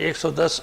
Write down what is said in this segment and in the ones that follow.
110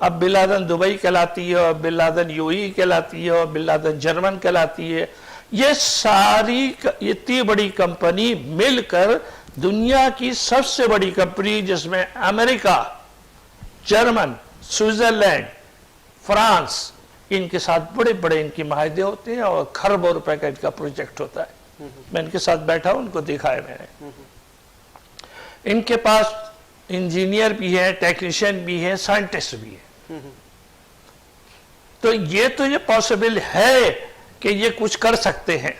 اب bin Laden Dubai کہلاتی ہے، اور بن لادن UAE کہلاتی ہے، اور بن لادن جرمن کہلاتی ہے. یہ ساری اتنی بڑی کمپنی مل کر دنیا کی سب سے بڑی کمپنی، جس میں امریکہ، جرمن، سوئٹزرلینڈ، فرانس، ان کے ساتھ بڑے بڑے ان کے معاہدے ہوتے ہیں اور کھربوں روپے کا ان کا پروجیکٹ ہوتا ہے. میں ان کے ساتھ بیٹھا ہوں، ان کو دکھایا میں نے. ان کے پاس انجینئر بھی ہیں، ٹیکنیشین بھی ہیں، سائنٹسٹ بھی ہیں. تو یہ پاسبل ہے کہ یہ کچھ کر سکتے ہیں.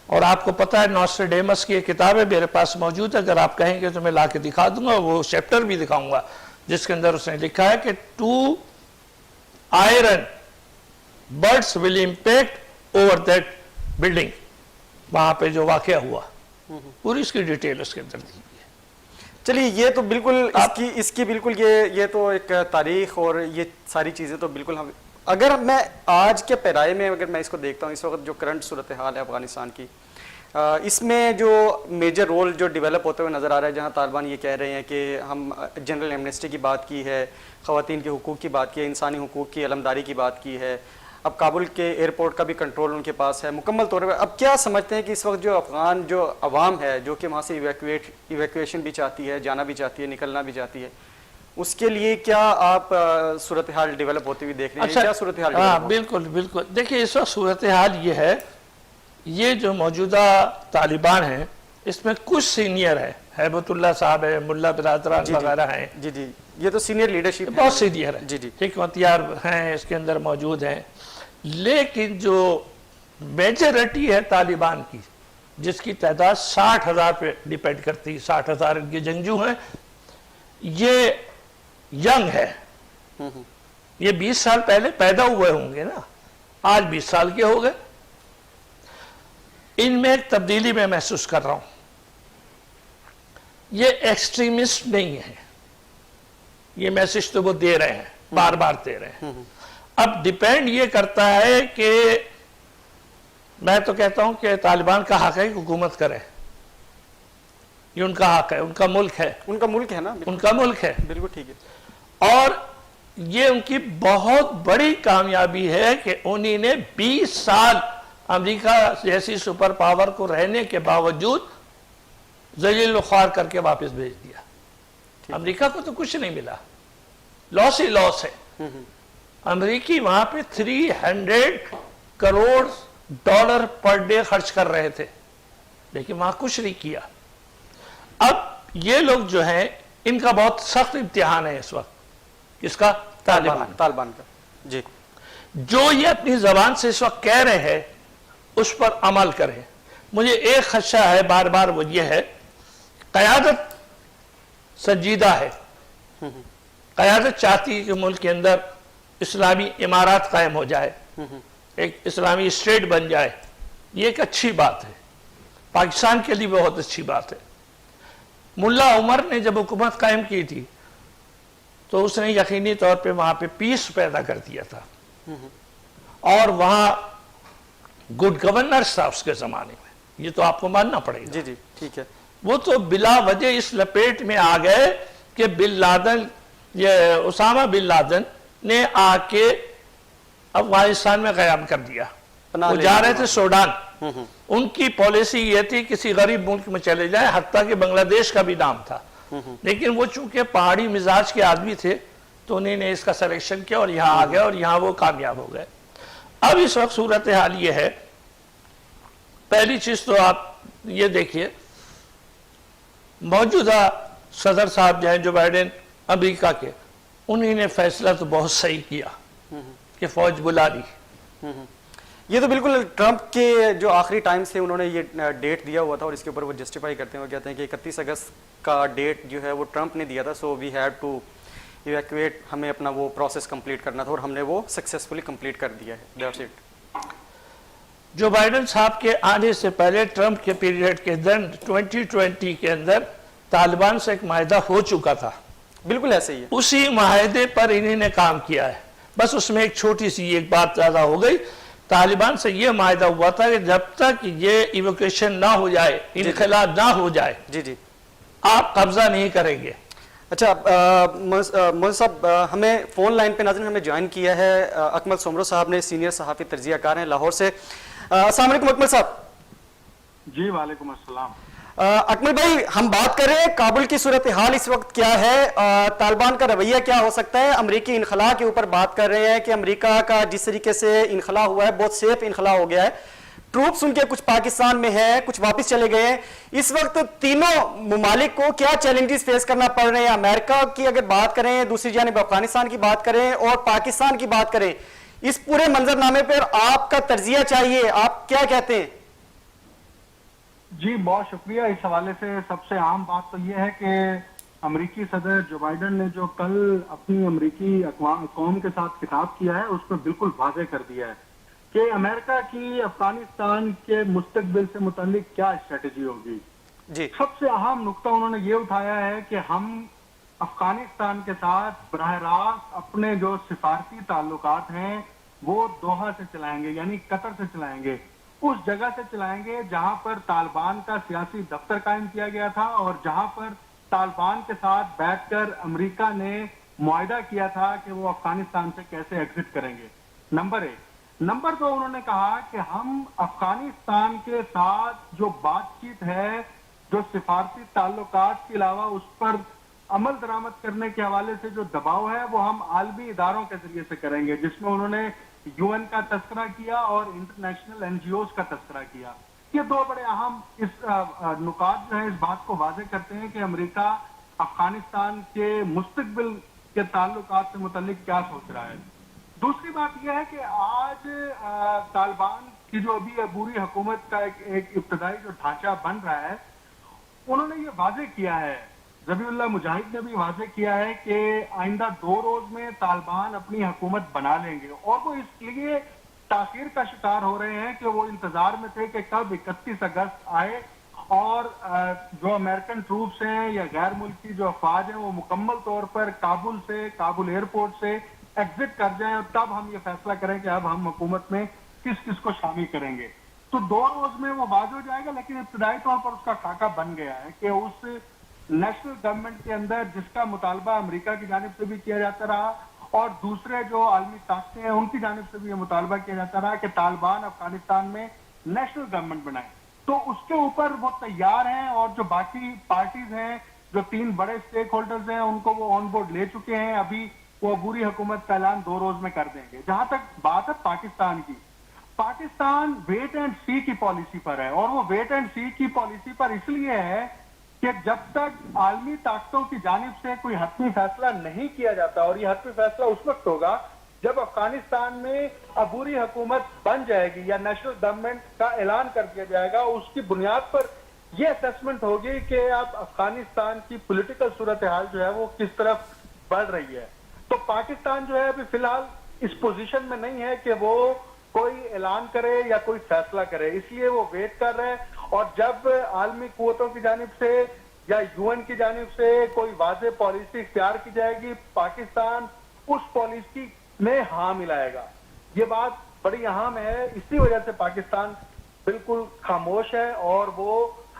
اور آپ کو پتا ہے نوسٹریڈیمس کی ایک کتاب ہے میرے پاس موجود ہے، اگر آپ کہیں گے تو میں لا کے دکھا دوں گا، وہ چیپٹر بھی دکھاؤں گا جس کے اندر اس نے لکھا ہے کہ 2 iron birds will impact over that building. وہاں پہ جو واقعہ ہوا پوری اس کی ڈیٹیل اس کے اندر دی ہے. چلیے یہ تو بالکل اس کی بالکل یہ تو ایک تاریخ اور یہ ساری چیزیں تو بالکل ہم، اگر میں آج کے پیرائے میں اگر میں اس کو دیکھتا ہوں، اس وقت جو کرنٹ صورتحال ہے افغانستان کی، اس میں جو میجر رول جو ڈیولپ ہوتے ہوئے نظر آ رہا ہے، جہاں طالبان یہ کہہ رہے ہیں کہ ہم جنرل ایمنسٹی کی بات کی ہے، خواتین کے حقوق کی بات کی ہے، انسانی حقوق کی علمداری کی بات کی ہے، اب کابل کے ایئرپورٹ کا بھی کنٹرول ان کے پاس ہے مکمل طور پر. اب کیا سمجھتے ہیں کہ اس وقت جو افغان جو عوام ہے جو کہ وہاں سے ایویکویشن بھی چاہتی ہے، جانا بھی چاہتی ہے، نکلنا بھی چاہتی ہے، اس کے لیے کیا آپ صورتحال ڈیولپ ہوتی ہوئی دیکھ رہے ہیں؟ کیا صورتحال ہاں بالکل بالکل. دیکھیے اس وقت صورتحال یہ ہے، یہ جو موجودہ طالبان ہیں اس میں کچھ سینئر ہے، ہیبت اللہ صاحب ہے، ملا برادران وغیرہ ہیں. جی جی یہ تو سینئر لیڈرشپ بہت سینئر ہے. جی جی حکمتیار ہیں اس کے اندر موجود ہیں. لیکن جو میجورٹی ہے طالبان کی، جس کی تعداد 60,000 پہ ڈیپینڈ کرتی ہے، 60,000 ان کے جنگجو ہیں، یہ ینگ ہے. یہ 20 سال پہلے پیدا ہوئے ہوں گے نا، آج 20 سال کے ہو گئے. ان میں ایک تبدیلی میں محسوس کر رہا ہوں. یہ ایکسٹریمسٹ نہیں ہے، یہ میسج تو وہ دے رہے ہیں، بار بار دے رہے ہیں. اب ڈیپینڈ یہ کرتا ہے کہ میں تو کہتا ہوں کہ طالبان کا حق ہے کہ حکومت کرے، یہ ان کا حق ہے، ان کا ملک ہے. ان کا ملک ہے نا، ان کا ملک ہے، بالکل ٹھیک ہے. اور یہ ان کی بہت بڑی کامیابی ہے کہ انہی نے 20 سال امریکہ جیسی سپر پاور کو رہنے کے باوجود ذلیل و خوار کر کے واپس بھیج دیا. امریکہ کو تو کچھ نہیں ملا، لاس ہی لاس ہے. امریکی وہاں پہ 300 کروڑ ڈالر پر ڈے خرچ کر رہے تھے، لیکن وہاں کچھ نہیں کیا. اب یہ لوگ جو ہیں ان کا بہت سخت امتحان ہے اس وقت. اس کا طالبان کا. جی جو یہ اپنی زبان سے اس وقت کہہ رہے ہیں اس پر عمل کریں. مجھے ایک خدشہ ہے بار بار، وہ یہ ہے قیادت سنجیدہ ہے، قیادت چاہتی ہے کہ ملک کے اندر اسلامی امارات قائم ہو جائے، ایک اسلامی اسٹیٹ بن جائے. یہ ایک اچھی بات ہے، پاکستان کے لیے بہت اچھی بات ہے. ملا عمر نے جب حکومت قائم کی تھی تو اس نے یقینی طور پہ وہاں پہ پیس پیدا کر دیا تھا، اور وہاں گڈ گورننس تھا اس کے زمانے میں. یہ تو آپ کو ماننا پڑے گا. جی جی ٹھیک ہے. وہ تو بلا وجہ اس لپیٹ میں آ گئے کہ بن لادن، یہ اسامہ بن لادن نے آ کے افغانستان میں قیام کر دیا. وہ جا رہے تھے سوڈان. ان کی پالیسی یہ تھی کسی غریب ملک میں چلے جائیں، حتیٰ کہ بنگلہ دیش کا بھی نام تھا. لیکن وہ چونکہ پہاڑی مزاج کے آدمی تھے تو انہیں نے اس کا سلیکشن کیا اور یہاں آ گئے اور یہاں وہ کامیاب ہو گئے. اب اس وقت صورتحال یہ ہے، پہلی چیز تو آپ یہ دیکھیے موجودہ صدر صاحب جو ہیں جو بائیڈن امریکہ کے، انہی نے فیصلہ تو بہت صحیح کیا کہ فوج بلا لی. یہ تو بالکل ٹرمپ کے جو آخری ٹائم سے انہوں نے یہ ڈیٹ دیا ہوا تھا اور اس کے اوپر وہ جسٹیفائی کرتے ہیں، وہ کہتے ہیں کہ 31 اگست کا ڈیٹ جو ہے وہ ٹرمپ نے دیا تھا. سو وی ہیڈ ٹو ایویکویٹ، ہمیں اپنا وہ پروسیس کمپلیٹ کرنا تھا اور ہم نے وہ سکسیسفلی کمپلیٹ کر دیا ہے. That's it. جو بائیڈن صاحب کے آنے سے پہلے ٹرمپ کے پیریڈ کے اندر 2020 کے اندر طالبان سے ایک معاہدہ ہو چکا تھا. بالکل ایسے ہی ہے. اسی معاہدے پر انہی نے کام کیا ہے. بس اس میں ایک چھوٹی سی ایک بات زیادہ ہو گئی. طالبان سے یہ معاہدہ ہوا تھا کہ جب تک یہ ایویکویشن نہ ہو جائے، انخلا نہ ہو جائے، جی جی آپ قبضہ نہیں کریں گے. اچھا مول صاحب، ہمیں فون لائن پہ ناظرین ہمیں جوائن کیا ہے اکمل سومرو صاحب نے، سینئر صحافی تجزیہ کار ہیں لاہور سے. السلام علیکم اکمل صاحب. جی وعلیکم السلام. اکمل بھائی، ہم بات کر رہے ہیں کابل کی صورتحال اس وقت کیا ہے، طالبان کا رویہ کیا ہو سکتا ہے. امریکی انخلاء کے اوپر بات کر رہے ہیں کہ امریکہ کا جس طریقے سے انخلاء ہوا ہے بہت سیف انخلاء ہو گیا ہے. ٹروپس ان کے کچھ پاکستان میں ہیں، کچھ واپس چلے گئے ہیں. اس وقت تینوں ممالک کو کیا چیلنجز فیس کرنا پڑ رہے ہیں؟ امریکہ کی اگر بات کریں، دوسری جانب افغانستان کی بات کریں اور پاکستان کی بات کریں، اس پورے منظر نامے پر آپ کا تجزیہ چاہیے، آپ کیا کہتے ہیں؟ جی بہت شکریہ. اس حوالے سے سب سے عام بات تو یہ ہے کہ امریکی صدر جو بائیڈن نے جو کل اپنی امریکی قوم کے ساتھ خطاب کیا ہے اس میں بالکل واضح کر دیا ہے کہ امریکہ کی افغانستان کے مستقبل سے متعلق کیا اسٹریٹجی ہوگی. جی سب سے اہم نقطہ انہوں نے یہ اٹھایا ہے کہ ہم افغانستان کے ساتھ براہ راست اپنے جو سفارتی تعلقات ہیں وہ دوحہ سے چلائیں گے، یعنی قطر سے چلائیں گے. اس جگہ سے چلائیں گے جہاں پر طالبان کا سیاسی دفتر قائم کیا گیا تھا اور جہاں پر طالبان کے ساتھ بیٹھ کر امریکہ نے معاہدہ کیا تھا کہ وہ افغانستان سے کیسے ایگزٹ کریں گے. نمبر ایک. نمبر دو، انہوں نے کہا کہ ہم افغانستان کے ساتھ جو بات چیت ہے، جو سفارتی تعلقات کے علاوہ اس پر عمل درآمد کرنے کے حوالے سے جو دباؤ ہے وہ ہم عالمی اداروں کے ذریعے سے کریں گے، جس میں انہوں نے یو این کا تذکرہ کیا اور انٹرنیشنل این جی اوز کا تذکرہ کیا. یہ دو بڑے اہم اس نکات جو ہیں اس بات کو واضح کرتے ہیں کہ امریکہ افغانستان کے مستقبل کے تعلقات سے متعلق کیا سوچ رہا ہے. دوسری بات یہ ہے کہ آج طالبان کی جو ابھی عبوری حکومت کا ایک ابتدائی جو ڈھانچہ بن رہا ہے، انہوں نے یہ واضح کیا ہے، ذبیح اللہ مجاہد نے بھی واضح کیا ہے کہ آئندہ 2 روز میں طالبان اپنی حکومت بنا لیں گے. اور وہ اس لیے تاخیر کا شکار ہو رہے ہیں کہ وہ انتظار میں تھے کہ کب 31 اگست آئے اور جو امریکن ٹروپس ہیں یا غیر ملکی جو افواج ہیں وہ مکمل طور پر کابل ایئرپورٹ سے ایگزٹ کر جائیں اور تب ہم یہ فیصلہ کریں کہ اب ہم حکومت میں کس کس کو شامل کریں گے. تو 2 روز میں وہ واضح ہو جائے گا، لیکن ابتدائی طور پر اس کا خاکہ بن گیا ہے کہ اس نیشنل گورنمنٹ کے اندر جس کا مطالبہ امریکہ کی جانب سے بھی کیا جاتا رہا اور دوسرے جو عالمی طاقتیں ہیں ان کی جانب سے بھی یہ مطالبہ کیا جاتا رہا کہ طالبان افغانستان میں نیشنل گورنمنٹ بنائے، تو اس کے اوپر وہ تیار ہیں. اور جو باقی پارٹیز ہیں، جو 3 بڑے اسٹیک ہولڈرز ہیں، ان کو وہ آن بورڈ لے چکے ہیں. ابھی وہ عبوری حکومت کا اعلان 2 روز میں کر دیں گے. جہاں تک بات ہے پاکستان کی، پاکستان ویٹ اینڈ سی کی پالیسی پر ہے. اور وہ ویٹ اینڈ سی کی پالیسی پر اس لیے ہے کہ جب تک عالمی طاقتوں کی جانب سے کوئی حتمی فیصلہ نہیں کیا جاتا، اور یہ حتمی فیصلہ اس وقت ہوگا جب افغانستان میں عبوری حکومت بن جائے گی یا نیشنل گورنمنٹ کا اعلان کر دیا جائے گا، اس کی بنیاد پر یہ اسیسمنٹ ہوگی کہ اب افغانستان کی پولیٹیکل صورتحال جو ہے وہ کس طرف بڑھ رہی ہے. تو پاکستان جو ہے ابھی فی الحال اس پوزیشن میں نہیں ہے کہ وہ کوئی اعلان کرے یا کوئی فیصلہ کرے، اس لیے وہ ویٹ کر رہے ہیں. اور جب عالمی قوتوں کی جانب سے یا یو این کی جانب سے کوئی واضح پالیسی اختیار کی جائے گی، پاکستان اس پالیسی میں ہاں ملائے گا. یہ بات بڑی اہم ہے. اسی وجہ سے پاکستان بالکل خاموش ہے اور وہ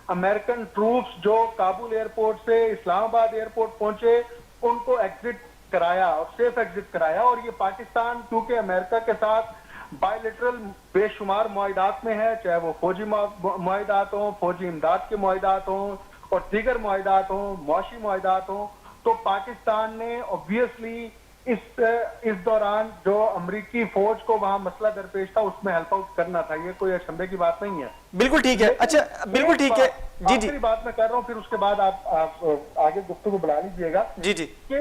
امریکن ٹروپس جو کابل ایئرپورٹ سے اسلام آباد ایئرپورٹ پہنچے ان کو ایگزٹ کرایا اور سیف ایگزٹ کرایا. اور یہ پاکستان کیونکہ امریکہ کے ساتھ بائی لیٹرل بے شمار معاہدات میں ہے، چاہے وہ فوجی معاہدات ہوں، فوجی امداد کے معاہدات ہوں اور دیگر معاہدات ہوں، معاشی معاہدات ہوں، تو پاکستان نے obviously اس دوران جو امریکی فوج کو وہاں مسئلہ درپیش تھا اس میں ہیلپ آؤٹ کرنا تھا. یہ کوئی اچنبے کی بات نہیں ہے. بالکل ٹھیک ہے. اچھا بالکل ٹھیک ہے. جی آخری بات میں کر رہا ہوں، پھر اس کے بعد آپ آگے گفتگو بڑھا لیجیے گا. جی جی کہ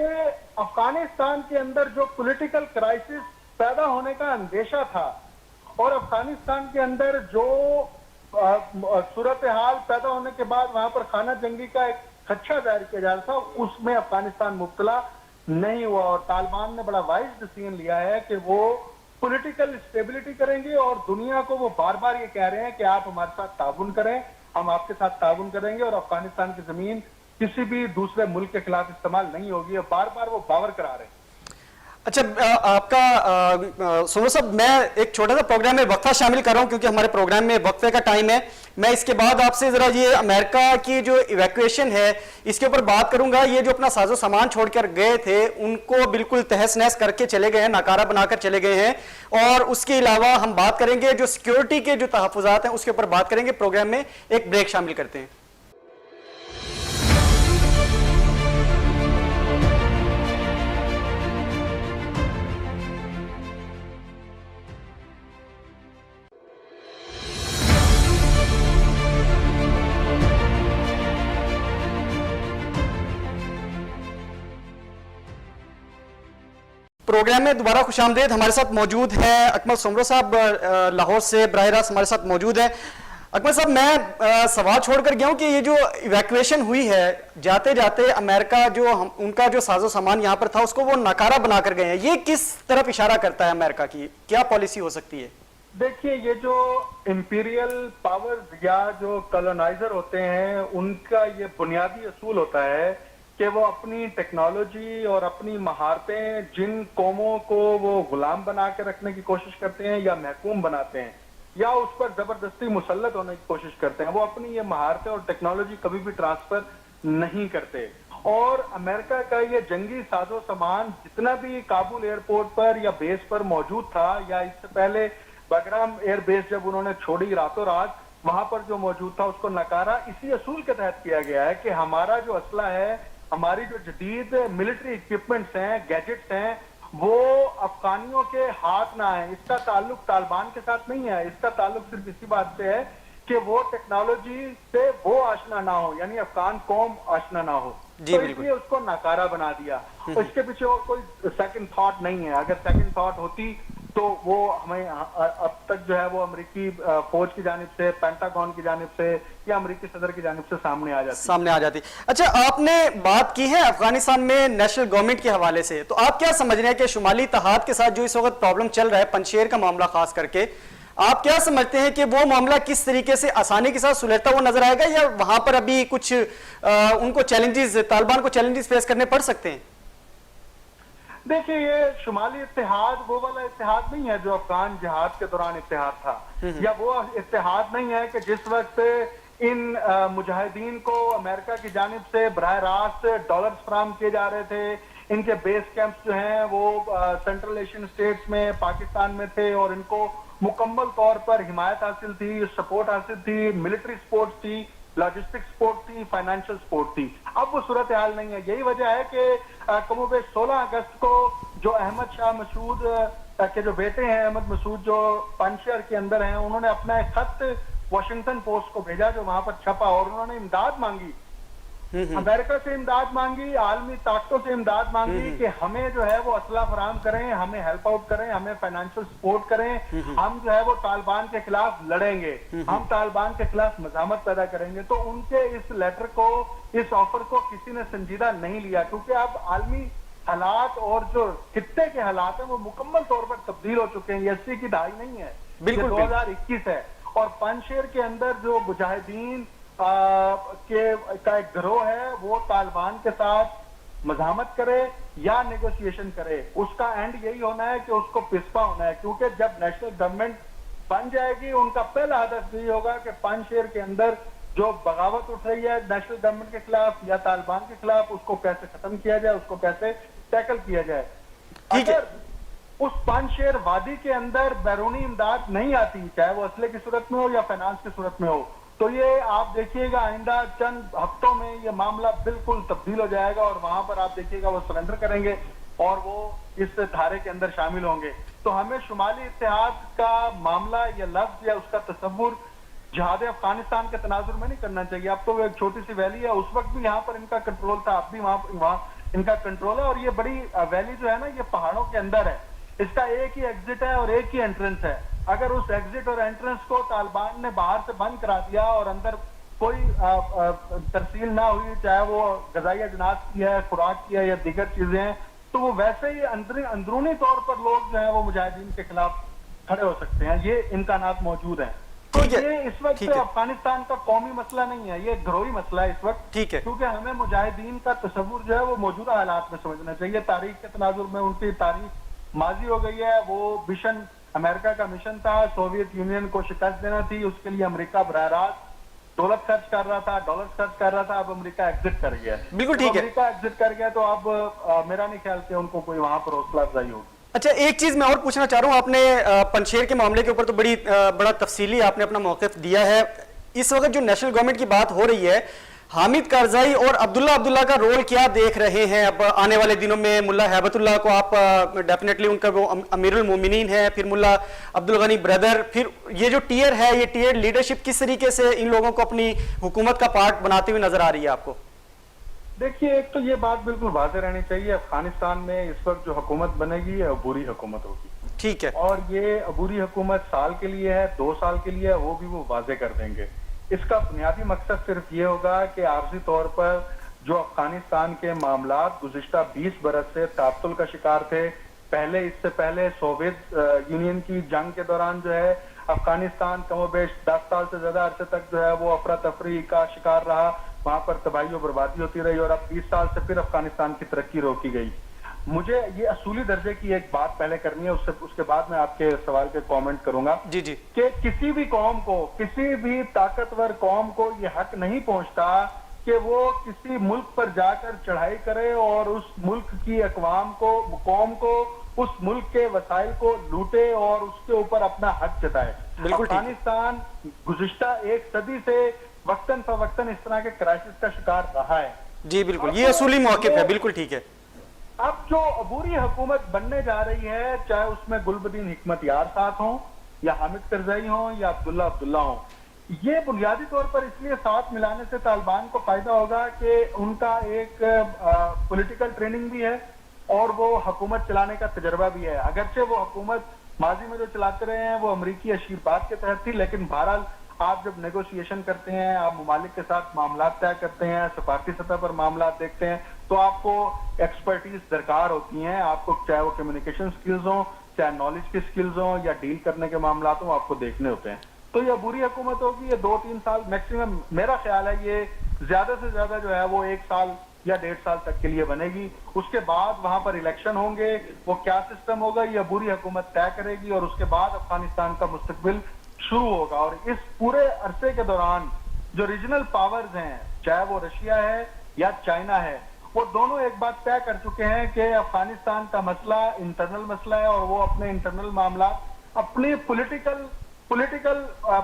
افغانستان کے اندر جو پولیٹیکل کرائسس پیدا ہونے کا اندیشہ تھا اور افغانستان کے اندر جو صورتحال پیدا ہونے کے بعد وہاں پر خانہ جنگی کا ایک خدشہ ظاہر کیا جا رہا تھا، اس میں افغانستان مبتلا نہیں ہوا. اور طالبان نے بڑا وائز ڈیسیژن لیا ہے کہ وہ پولیٹیکل اسٹیبلٹی کریں گے اور دنیا کو وہ بار بار یہ کہہ رہے ہیں کہ آپ ہمارے ساتھ تعاون کریں، ہم آپ کے ساتھ تعاون کریں گے اور افغانستان کی زمین کسی بھی دوسرے ملک کے خلاف استعمال نہیں ہوگی. بار بار وہ باور کرا رہے ہیں. اچھا آپ کا سنو صاحب، میں ایک چھوٹا سا پروگرام میں وقفہ شامل کر رہا ہوں کیونکہ ہمارے پروگرام میں وقفے کا ٹائم ہے. میں اس کے بعد آپ سے ذرا یہ امریکہ کی جو ایویکویشن ہے اس کے اوپر بات کروں گا. یہ جو اپنا ساز و سامان چھوڑ کر گئے تھے ان کو بالکل تہس نہس کر کے چلے گئے ہیں، ناکارہ بنا کر چلے گئے ہیں. اور اس کے علاوہ ہم بات کریں گے جو سیکیورٹی کے جو تحفظات ہیں اس کے اوپر بات کریں گے. پروگرام میں ایک بریک شامل کرتے ہیں. پروگرام میں دوبارہ خوش آمدید. ہمارے ساتھ موجود ہیں اکمل سمرو صاحب، لاہور سے براہ راست ہمارے ساتھ موجود ہیں. اکمل صاحب، میں سوال چھوڑ کر گیا ہوں کہ یہ جو ایویکویشن ہوئی ہے، جاتے جاتے امریکہ جو ان کا جو ساز و سامان یہاں پر تھا اس کو وہ ناکارہ بنا کر گئے ہیں، یہ کس طرف اشارہ کرتا ہے؟ امریکہ کی کیا پالیسی ہو سکتی ہے؟ دیکھیے، یہ جو امپیریل پاورز یا جو کالونائزر ہوتے ہیں ان کا یہ بنیادی اصول ہوتا ہے کہ وہ اپنی ٹیکنالوجی اور اپنی مہارتیں جن قوموں کو وہ غلام بنا کے رکھنے کی کوشش کرتے ہیں یا محکوم بناتے ہیں یا اس پر زبردستی مسلط ہونے کی کوشش کرتے ہیں، وہ اپنی یہ مہارتیں اور ٹیکنالوجی کبھی بھی ٹرانسفر نہیں کرتے. اور امریکہ کا یہ جنگی ساز و سامان جتنا بھی کابل ایئرپورٹ پر یا بیس پر موجود تھا، یا اس سے پہلے بگرام ایئر بیس جب انہوں نے چھوڑی راتوں رات، وہاں پر جو موجود تھا اس کو نکارا اسی اصول کے تحت کیا گیا ہے کہ ہمارا جو اسلحہ ہے، ہماری جو جدید ملٹری اکوپمنٹس ہیں، گیجٹس ہیں، وہ افغانیوں کے ہاتھ نہ آئیں. اس کا تعلق طالبان کے ساتھ نہیں ہے، اس کا تعلق صرف اسی بات سے ہے کہ وہ ٹیکنالوجی سے وہ آشنا نہ ہو، یعنی افغان قوم آشنا نہ ہو. تو اس لیے اس کو ناکارہ بنا دیا. اس کے پیچھے اور کوئی سیکنڈ تھاٹ نہیں ہے. اگر سیکنڈ تھاٹ ہوتی تو وہ ہمیں اب تک جو ہے وہ امریکی فوج کی جانب سے، پینٹاگون کی جانب سے یا امریکی صدر کی جانب سے سامنے آ جاتی. اچھا، آپ نے بات کی ہے افغانستان میں نیشنل گورنمنٹ کے حوالے سے، تو آپ کیا سمجھ رہے ہیں کہ شمالی اتحاد کے ساتھ جو اس وقت پرابلم چل رہا ہے، پنشیر کا معاملہ خاص کر کے، آپ کیا سمجھتے ہیں کہ وہ معاملہ کس طریقے سے آسانی کے ساتھ سلجھتا ہوا نظر آئے گا، یا وہاں پر ابھی کچھ ان کو چیلنجز، طالبان کو چیلنجز فیس کرنے پڑ سکتے ہیں؟ دیکھیں، یہ شمالی اتحاد وہ والا اتحاد نہیں ہے جو افغان جہاد کے دوران اتحاد تھا، یا وہ اتحاد نہیں ہے کہ جس وقت ان مجاہدین کو امریکہ کی جانب سے براہ راست ڈالرز فراہم کیے جا رہے تھے. ان کے بیس کیمپس جو ہیں وہ سینٹرل ایشین اسٹیٹس میں، پاکستان میں تھے، اور ان کو مکمل طور پر حمایت حاصل تھی، سپورٹ حاصل تھی، ملٹری سپورٹ تھی، لاجسٹک سپورٹ تھی، فائنینشل سپورٹ تھی. اب وہ صورتحال نہیں ہے. یہی وجہ ہے کہ کم و بیش 16 اگست کو جو احمد شاہ مسعود کے جو بیٹے ہیں، احمد مسعود، جو پنشیر کے اندر ہیں، انہوں نے اپنا ایک خط واشنگٹن پوسٹ کو بھیجا جو وہاں پر چھپا، اور انہوں نے امداد مانگی، امریکہ سے امداد مانگی، عالمی طاقتوں سے امداد مانگی کہ ہمیں جو ہے وہ اسلحہ فراہم کریں، ہمیں ہیلپ آؤٹ کریں، ہمیں فائنینشل سپورٹ کریں، ہم جو ہے وہ طالبان کے خلاف لڑیں گے، ہم طالبان کے خلاف مزاحمت پیدا کریں گے. تو ان کے اس لیٹر کو، اس آفر کو کسی نے سنجیدہ نہیں لیا، کیونکہ اب عالمی حالات اور جو خطے کے حالات ہیں وہ مکمل طور پر تبدیل ہو چکے ہیں. یہ 80 کی دہائی نہیں ہے، یہ 2021 ہے. اور پنشیر کے اندر جو مجاہدین کا ایک گروہ ہے وہ طالبان کے ساتھ مزاحمت کرے یا نیگوشیشن کرے، اس کا اینڈ یہی ہونا ہے کہ اس کو پسپا ہونا ہے. کیونکہ جب نیشنل گورنمنٹ بن جائے گی، ان کا پہلا ہدف یہی ہوگا کہ پنشیر کے اندر جو بغاوت اٹھ رہی ہے نیشنل گورنمنٹ کے خلاف یا طالبان کے خلاف، اس کو کیسے ختم کیا جائے، اس کو کیسے ٹیکل کیا جائے. اگر اس پنشیر وادی کے اندر بیرونی امداد نہیں آتی، چاہے وہ اسلحے کی صورت میں ہو یا فائنانس کی صورت میں ہو، تو یہ آپ دیکھیے گا آئندہ چند ہفتوں میں یہ معاملہ بالکل تبدیل ہو جائے گا، اور وہاں پر آپ دیکھیے گا وہ سرنڈر کریں گے اور وہ اس دھارے کے اندر شامل ہوں گے. تو ہمیں شمالی اتحاد کا معاملہ یا لفظ یا اس کا تصور جہاد افغانستان کے تناظر میں نہیں کرنا چاہیے. اب تو وہ ایک چھوٹی سی ویلی ہے، اس وقت بھی یہاں پر ان کا کنٹرول تھا، اب بھی وہاں ان کا کنٹرول ہے. اور یہ بڑی ویلی جو ہے نا، یہ پہاڑوں کے اندر ہے، اس کا ایک ہی ایگزٹ ہے اور ایک ہی انٹرنس ہے. اگر اس ایگزٹ اور انٹرنس کو طالبان نے باہر سے بند کرا دیا اور اندر کوئی ترسیل نہ ہوئی، چاہے وہ غذائی اجناس کی ہے، خوراک کی ہے یا دیگر چیزیں ہیں، تو وہ ویسے ہی اندرونی طور پر لوگ جو ہیں وہ مجاہدین کے خلاف کھڑے ہو سکتے ہیں. یہ امکانات موجود ہیں. تو ٹھیک ہے، یہ اس وقت ٹھیک ہے، افغانستان کا قومی مسئلہ نہیں ہے، یہ گروہی مسئلہ ہے اس وقت، ٹھیک ہے، کیونکہ ہمیں مجاہدین کا تصور جو ہے وہ موجودہ حالات میں سمجھنا چاہیے. تاریخ کے تناظر میں ان کی تاریخ ماضی ہو گئی ہے. وہ مشن امریکہ کا مشن تھا، سوویت یونین کو شکست دینا تھی، اس کے لیے امریکہ براہ راست دولت خرچ کر رہا تھا، ڈالر خرچ کر رہا تھا. اب امریکہ ایگزٹ کر گیا. بالکل جب ٹھیک ہے. امریکہ ایگزٹ کر گیا تو اب میرا نہیں خیال کہ ان کو کوئی وہاں پر حوصلہ افزائی ہوگی. اچھا ایک چیز میں اور پوچھنا چاہ رہا ہوں، آپ نے پنشیر کے معاملے کے اوپر تو بڑا تفصیلی آپ نے اپنا موقف دیا ہے. اس وقت جو نیشنل گورنمنٹ کی بات ہو رہی ہے، حامد کرزئی اور عبداللہ کا رول کیا دیکھ رہے ہیں اب آنے والے دنوں میں؟ ملا ہیبت اللہ کو آپ ڈیفینیٹلی ان کا وہ امیر المومنین ہے، پھر ملا عبدالغنی بردر، پھر یہ جو ٹیئر ہے، یہ ٹیئر لیڈرشپ کس طریقے سے ان لوگوں کو اپنی حکومت کا پارٹ بناتے ہوئے نظر آ رہی ہے آپ کو؟ دیکھیے ایک تو یہ بات بالکل واضح رہنی چاہیے، افغانستان میں اس وقت جو حکومت بنے گی یہ عبوری حکومت ہوگی. ٹھیک ہے، اور یہ عبوری حکومت سال کے لیے ہے، 2 سال کے لیے ہے، وہ بھی وہ واضح کر دیں گے. اس کا بنیادی مقصد صرف یہ ہوگا کہ عارضی طور پر جو افغانستان کے معاملات گزشتہ 20 برس سے تعطل کا شکار تھے، اس سے پہلے سوویت یونین کی جنگ کے دوران جو ہے افغانستان کم و بیش 10 سال سے زیادہ عرصے تک جو ہے وہ افراتفری کا شکار رہا، وہاں پر تباہی و بربادی ہوتی رہی، اور اب 20 سال سے پھر افغانستان کی ترقی روکی گئی. مجھے یہ اصولی درجے کی ایک بات پہلے کرنی ہے، اس کے بعد میں آپ کے سوال کے کامنٹ کروں گا. جی جی، کہ کسی بھی قوم کو، کسی بھی طاقتور قوم کو یہ حق نہیں پہنچتا کہ وہ کسی ملک پر جا کر چڑھائی کرے اور اس ملک کی اقوام کو، قوم کو، اس ملک کے وسائل کو لوٹے اور اس کے اوپر اپنا حق جتائے. بالکل ٹھیک ہے. افغانستان گزشتہ 1 صدی سے وقتاً فوقتاً اس طرح کے کرائسس کا شکار رہا ہے. جی بالکل، یہ اصولی موقف ہے، بالکل ٹھیک ہے. اب جو عبوری حکومت بننے جا رہی ہے، چاہے اس میں گلبدین حکمت یار ساتھ ہوں یا حامد کرزئی ہوں یا عبداللہ ہوں، یہ بنیادی طور پر اس لیے ساتھ ملانے سے طالبان کو فائدہ ہوگا کہ ان کا ایک پولیٹیکل ٹریننگ بھی ہے اور وہ حکومت چلانے کا تجربہ بھی ہے. اگرچہ وہ حکومت ماضی میں جو چلاتے رہے ہیں وہ امریکی اشیرباد کے تحت تھی، لیکن بہرحال آپ جب نیگوشیشن کرتے ہیں، آپ ممالک کے ساتھ معاملات طے کرتے ہیں، سفارتی سطح پر معاملات دیکھتے ہیں، تو آپ کو ایکسپرٹیز درکار ہوتی ہیں. آپ کو چاہے وہ کمیونیکیشن سکلز ہوں، چاہے نالج کی سکلز ہوں یا ڈیل کرنے کے معاملات ہوں، آپ کو دیکھنے ہوتے ہیں. تو یہ عبوری حکومت ہوگی، یہ 2-3 سال میکسیمم، میرا خیال ہے یہ زیادہ سے زیادہ جو ہے وہ 1 سال یا 1.5 سال تک کے لیے بنے گی. اس کے بعد وہاں پر الیکشن ہوں گے، وہ کیا سسٹم ہوگا یہ عبوری حکومت طے کرے گی، اور اس کے بعد افغانستان کا مستقبل شروع ہوگا. اور اس پورے عرصے کے دوران جو ریجنل پاورز ہیں، چاہے وہ رشیا ہے یا چائنا ہے، وہ دونوں ایک بات طے کر چکے ہیں کہ افغانستان کا مسئلہ انٹرنل مسئلہ ہے، اور وہ اپنے انٹرنل معاملات اپنی پولیٹیکل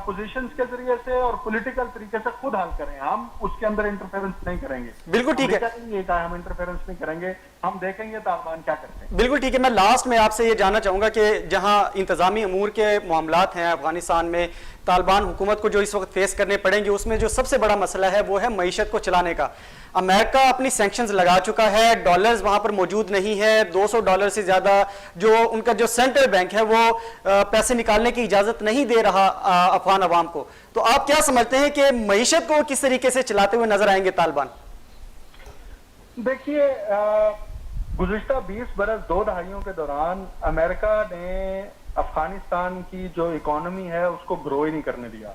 پوزیشنز کے ذریعے سے اور پولیٹیکل طریقے سے خود حل کریں. ہم اس کے اندر انٹرفیرنس نہیں کریں گے. بالکل ٹھیک ہے، یہ کہا ہم انٹرفیرنس نہیں کریں گے، ہم دیکھیں گے طالبان کیا کرتے ہیں. بالکل ٹھیک ہے. میں لاسٹ میں آپ سے یہ جاننا چاہوں گا کہ جہاں انتظامی امور کے معاملات ہیں افغانستان میں، طالبان حکومت کو جو اس وقت فیس کرنے پڑیں گے، اس میں جو سب سے بڑا مسئلہ ہے وہ ہے معیشت کو چلانے کا. امریکہ اپنی سینکشنز لگا چکا ہے، ڈالرز وہاں پر موجود نہیں ہے، $200 سے زیادہ جو ان کا جو سینٹرل بینک ہے وہ پیسے نکالنے کی اجازت نہیں دے رہا افغان عوام کو. تو آپ کیا سمجھتے ہیں کہ معیشت کو کس طریقے سے چلاتے ہوئے نظر آئیں گے طالبان؟ دیکھیے گزشتہ 20 برس 2 دہائیوں کے دوران امریکہ نے افغانستان کی جو اکانومی ہے اس کو گرو ہی نہیں کرنے دیا.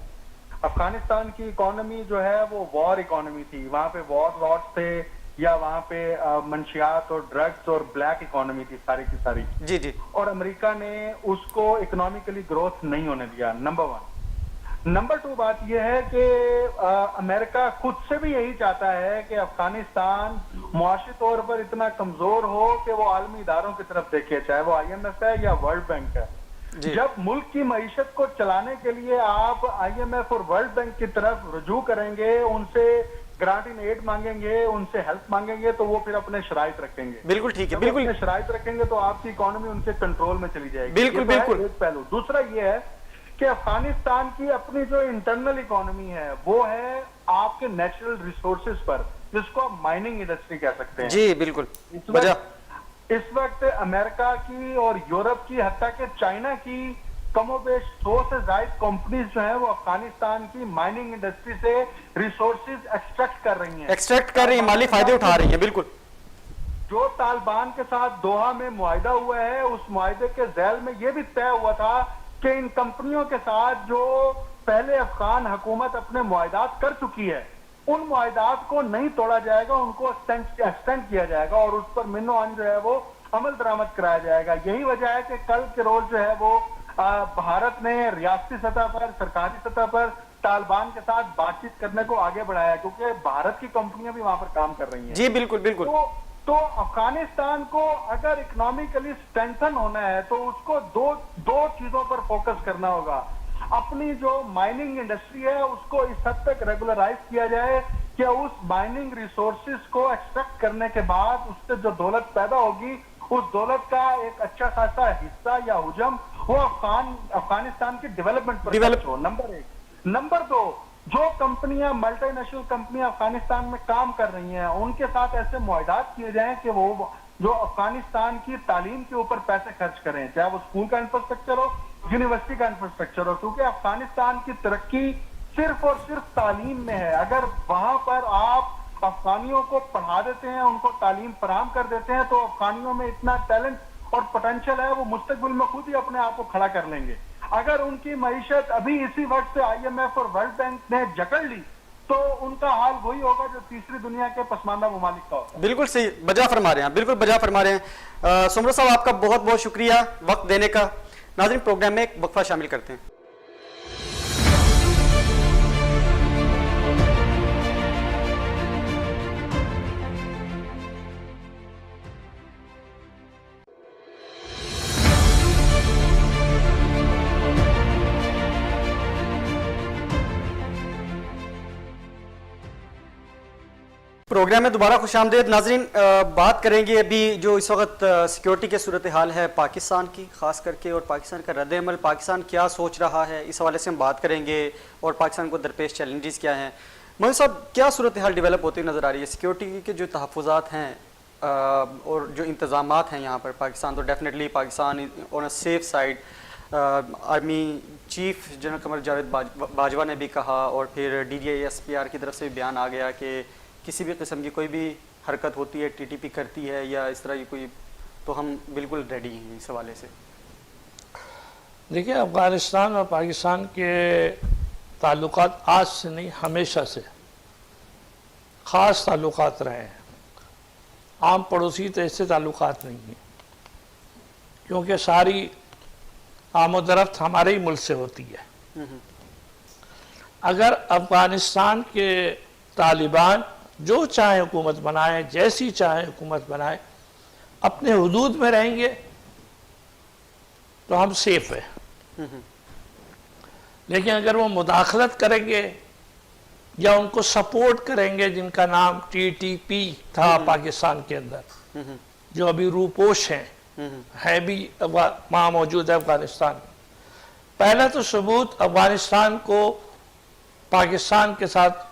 افغانستان کی اکانومی جو ہے وہ وار اکانومی تھی، وہاں پہ وار راٹس تھے یا وہاں پہ منشیات اور ڈرگز اور بلیک اکانومی تھی ساری کی ساری. جی جی. اور امریکہ نے اس کو اکنامکلی گروتھ نہیں ہونے دیا. نمبر 1. نمبر 2 بات یہ ہے کہ امریکہ خود سے بھی یہی چاہتا ہے کہ افغانستان معاشی طور پر اتنا کمزور ہو کہ وہ عالمی اداروں کی طرف دیکھے، چاہے وہ IMF ہے یا ورلڈ بینک ہے. جب ملک کی معیشت کو چلانے کے لیے آپ IMF اور ورلڈ بینک کی طرف رجوع کریں گے، ان سے گرانٹ ان ایڈ مانگیں گے، ان سے ہیلپ مانگیں گے، تو وہ پھر اپنے شرائط رکھیں گے. بالکل ٹھیک ہے، جب بالکل اپنے شرائط رکھیں گے تو آپ کی اکانومی ان کے کنٹرول میں چلی جائے گی. بالکل بالکل. ایک پہلو. دوسرا یہ ہے کہ افغانستان کی اپنی جو انٹرنل اکانومی ہے وہ ہے آپ کے نیچرل ریسورسز پر، جس کو آپ مائننگ انڈسٹری کہہ سکتے ہیں. جی بالکل. اس وقت امریکہ کی اور یورپ کی، حتیٰ کہ چائنا کی کم و بیش 100 سے زائد کمپنیز جو ہیں وہ افغانستان کی مائننگ انڈسٹری سے ریسورسز ایکسٹریکٹ کر رہی ہیں، مالی فائدے اٹھا رہی ہیں. بالکل. جو طالبان کے ساتھ دوحہ میں معاہدہ ہوا ہے، اس معاہدے کے ذیل میں یہ بھی طے ہوا تھا کہ ان کمپنیوں کے ساتھ جو پہلے افغان حکومت اپنے معاہدات کر چکی ہے، ان معاہدات کو نہیں توڑا جائے گا، ان کو ایکسٹینڈ کیا جائے گا اور اس پر من و عن جو ہے وہ عمل درآمد کرایا جائے گا۔ یہی وجہ ہے کہ کل کے روز جو ہے وہ بھارت نے ریاستی سطح پر، سرکاری سطح پر طالبان کے ساتھ بات چیت کرنے کو آگے بڑھایا ہے، کیونکہ بھارت کی کمپنیاں بھی وہاں پر کام کر رہی ہیں۔ جی بالکل بالکل۔ تو افغانستان کو اگر اکنامکلی اسٹرینتھن ہونا ہے تو اس کو دو چیزوں پر فوکس کرنا ہوگا۔ اپنی جو مائننگ انڈسٹری ہے اس کو اس حد تک ریگولرائز کیا جائے کہ اس مائننگ ریسورسز کو ایکسٹریکٹ کرنے کے بعد اس سے جو دولت پیدا ہوگی، اس دولت کا ایک اچھا خاصا حصہ یا حجم وہ افغانستان کی ڈیولپمنٹ پر خرچ ہو، نمبر 1۔ نمبر 2، جو کمپنیاں ملٹی نیشنل کمپنیاں افغانستان میں کام کر رہی ہیں ان کے ساتھ ایسے معاہدات کیے جائیں کہ وہ جو افغانستان کی تعلیم کے اوپر پیسے خرچ کریں، چاہے وہ اسکول کا انفراسٹرکچر ہو، یونیورسٹی کا انفراسٹرکچر ہو، کیونکہ افغانستان کی ترقی صرف اور صرف تعلیم میں ہے۔ اگر وہاں پر آپ افغانیوں کو پڑھا دیتے ہیں، ان کو تعلیم فراہم کر دیتے ہیں، تو افغانیوں میں اتنا ٹیلنٹ اور پوٹینشیل ہے وہ مستقبل میں خود ہی اپنے آپ کو کھڑا کر لیں گے۔ اگر ان کی معیشت ابھی اسی وقت سے IMF اور ورلڈ بینک نے جکڑ لی تو ان کا حال وہی ہوگا جو تیسری دنیا کے پسماندہ ممالک کا ہوتا ہے۔ بالکل صحیح، بجا فرما رہے ہیں، بالکل بجا فرما رہے ہیں۔ سمرو صاحب آپ کا بہت بہت شکریہ وقت دینے کا۔ ناظرین پروگرام میں ایک وقفہ شامل کرتے ہیں۔ پروگرام میں دوبارہ خوش آمدید ناظرین۔ بات کریں گے ابھی جو اس وقت سیکیورٹی کے صورتحال ہے پاکستان کی خاص کر کے، اور پاکستان کا رد عمل، پاکستان کیا سوچ رہا ہے، اس حوالے سے ہم بات کریں گے، اور پاکستان کو درپیش چیلنجز کیا ہیں۔ موین صاحب، کیا صورتحال ڈیولپ ہوتی نظر آ رہی ہے؟ سیکیورٹی کے جو تحفظات ہیں اور جو انتظامات ہیں یہاں پر، پاکستان تو definitely Pakistan on a safe side. Army chief general Qamar Javed Bajwa نے بھی کہا، اور پھر DDISPR کی طرف سے بھی بیان آ گیا کہ کسی بھی قسم کی کوئی بھی حرکت ہوتی ہے، TTP کرتی ہے یا اس طرح کی کوئی، تو ہم بالکل ریڈی ہیں اس حوالے سے۔ دیکھیں، افغانستان اور پاکستان کے تعلقات آج سے نہیں، ہمیشہ سے خاص تعلقات رہے ہیں۔ عام پڑوسی تو ایسے تعلقات نہیں ہیں، کیونکہ ساری آمد و رفت ہمارے ہی ملک سے ہوتی ہے۔ اگر افغانستان کے طالبان جو چاہے حکومت بنائے، جیسی چاہے حکومت بنائے، اپنے حدود میں رہیں گے تو ہم سیف ہیں۔ لیکن اگر وہ مداخلت کریں گے یا ان کو سپورٹ کریں گے، جن کا نام TTP تھا پاکستان کے اندر، جو ابھی روپوش ہیں، ہے بھی وہاں موجود ہے افغانستان میں، پہلا تو ثبوت افغانستان کو پاکستان کے ساتھ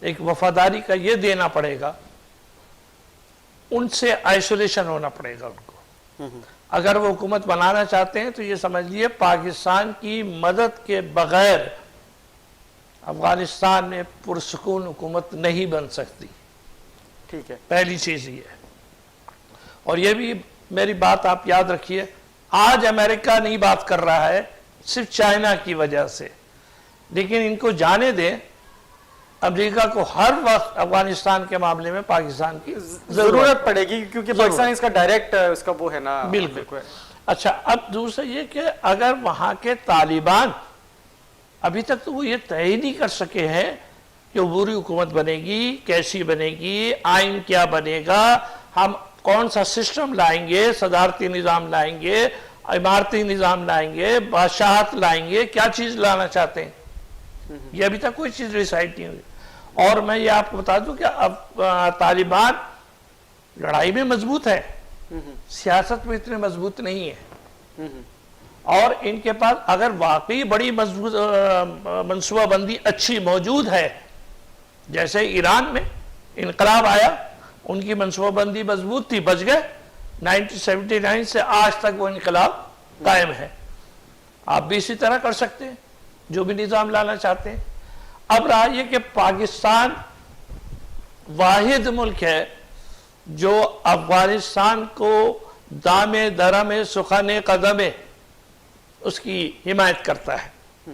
ایک وفاداری کا یہ دینا پڑے گا، ان سے آئسولیشن ہونا پڑے گا ان کو۔ اگر وہ حکومت بنانا چاہتے ہیں تو یہ سمجھ لیے پاکستان کی مدد کے بغیر افغانستان میں پرسکون حکومت نہیں بن سکتی۔ ٹھیک ہے، پہلی چیز یہ ہے۔ اور یہ بھی میری بات آپ یاد رکھیے، آج امریکہ نہیں بات کر رہا ہے صرف چائنا کی وجہ سے، لیکن ان کو جانے دیں، امریکہ کو ہر وقت افغانستان کے معاملے میں پاکستان کی ضرورت پڑے گی، کیونکہ پاکستان اس کا ڈائریکٹ اس کا وہ ہے نا۔ بالکل۔ اچھا، اب دوسرا یہ کہ اگر وہاں کے طالبان ابھی تک تو وہ یہ طے نہیں کر سکے ہیں کہ عبوری حکومت بنے گی، کیسی بنے گی، آئین کیا بنے گا، ہم کون سا سسٹم لائیں گے، صدارتی نظام لائیں گے، عمارتی نظام لائیں گے، بادشاہت لائیں گے، کیا چیز لانا چاہتے ہیں، یہ ابھی تک کوئی چیز ڈیسائیڈ نہیں ہوئی۔ اور میں یہ آپ کو بتا دوں کہ اب طالبان لڑائی میں مضبوط ہے، سیاست میں اتنے مضبوط نہیں ہے، اور ان کے پاس اگر واقعی بڑی مضبوط منصوبہ بندی اچھی موجود ہے، جیسے ایران میں انقلاب آیا، ان کی منصوبہ بندی مضبوط تھی، بچ گئے، 1979 سے آج تک وہ انقلاب قائم ہے۔ آپ بھی اسی طرح کر سکتے ہیں جو بھی نظام لانا چاہتے ہیں۔ اب رہا یہ کہ پاکستان واحد ملک ہے جو افغانستان کو دامے درمے سخن قدمے اس کی حمایت کرتا ہے۔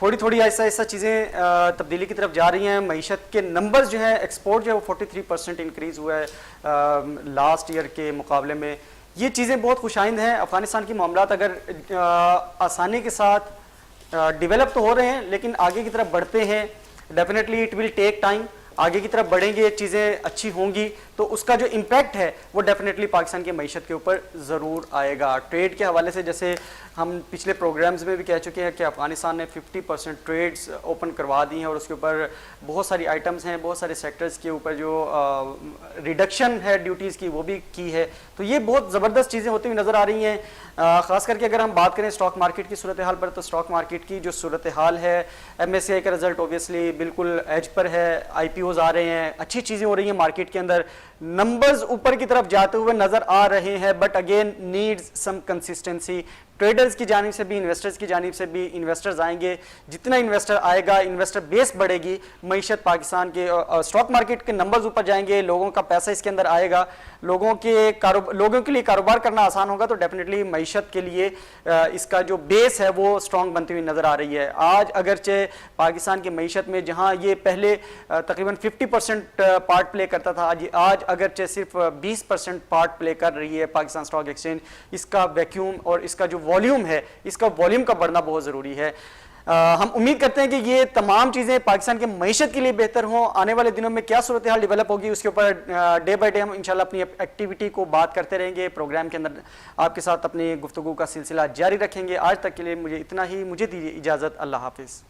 تھوڑی تھوڑی آہستہ آہستہ چیزیں تبدیلی کی طرف جا رہی ہیں. معیشت کے نمبرز جو ہیں ایکسپورٹ جو ہے وہ 43% انکریز ہوا ہے لاسٹ ایئر کے مقابلے میں. یہ چیزیں بہت خوش آئند ہیں. افغانستان کی معاملات اگر آسانی کے ساتھ ڈیولپ تو ہو رہے ہیں لیکن آگے کی طرف بڑھتے ہیں. Definitely it will take time. آگے کی طرف بڑھیں گے, چیزیں اچھی ہوں گی تو اس کا جو امپیکٹ ہے وہ ڈیفینیٹلی پاکستان کی معیشت کے اوپر ضرور آئے گا. ٹریڈ کے حوالے سے جیسے ہم پچھلے پروگرامز میں بھی کہہ چکے ہیں کہ افغانستان نے 50% ٹریڈز اوپن کروا دی ہیں اور اس کے اوپر بہت ساری آئٹمز ہیں, بہت سارے سیکٹرز کے اوپر جو ریڈکشن ہے ڈیوٹیز کی وہ بھی کی ہے. تو یہ بہت زبردست چیزیں ہوتی ہوئی نظر آ رہی ہیں. خاص کر کے اگر ہم بات کریں اسٹاک مارکیٹ کی صورتحال پر تو اسٹاک مارکیٹ کی جو صورتحال ہے, MSCI کا رزلٹ اوبیسلی بالکل ایج پر ہے, IPOز آ رہے ہیں, اچھی چیزیں ہو رہی ہیں مارکیٹ کے اندر, نمبرز اوپر کی طرف جاتے ہوئے نظر آ رہے ہیں. But again needs some consistency. Traders کی جانب سے بھی, انویسٹرز کی جانب سے بھی. انویسٹرز آئیں گے, جتنا انویسٹر آئے گا انویسٹر بیس بڑھے گی, معیشت پاکستان کے اسٹاک مارکیٹ کے نمبرز اوپر جائیں گے, لوگوں کا پیسہ اس کے اندر آئے گا, لوگوں کے لیے کاروبار کرنا آسان ہوگا. تو ڈیفینیٹلی معیشت کے لیے اس کا جو بیس ہے وہ اسٹرانگ بنتی ہوئی نظر آ رہی ہے. آج اگرچہ پاکستان کی معیشت میں جہاں یہ پہلے تقریباً 50% پارٹ پلے کرتا تھا, آج اگرچہ صرف 20% پارٹ پلے کر رہی ہے پاکستان اسٹاک ایکسچینج. اس کا ویکیوم اور اس کا جو والیوم ہے, اس کا والیوم کا بڑھنا بہت ضروری ہے. ہم امید کرتے ہیں کہ یہ تمام چیزیں پاکستان کے معیشت کے لیے بہتر ہوں. آنے والے دنوں میں کیا صورتحال ڈیولپ ہوگی اس کے اوپر ڈے بائی ڈے ہم انشاءاللہ اپنی ایکٹیویٹی کو بات کرتے رہیں گے. پروگرام کے اندر آپ کے ساتھ اپنی گفتگو کا سلسلہ جاری رکھیں گے. آج تک کے لیے مجھے اتنا ہی. مجھے دیجیے اجازت. اللہ حافظ.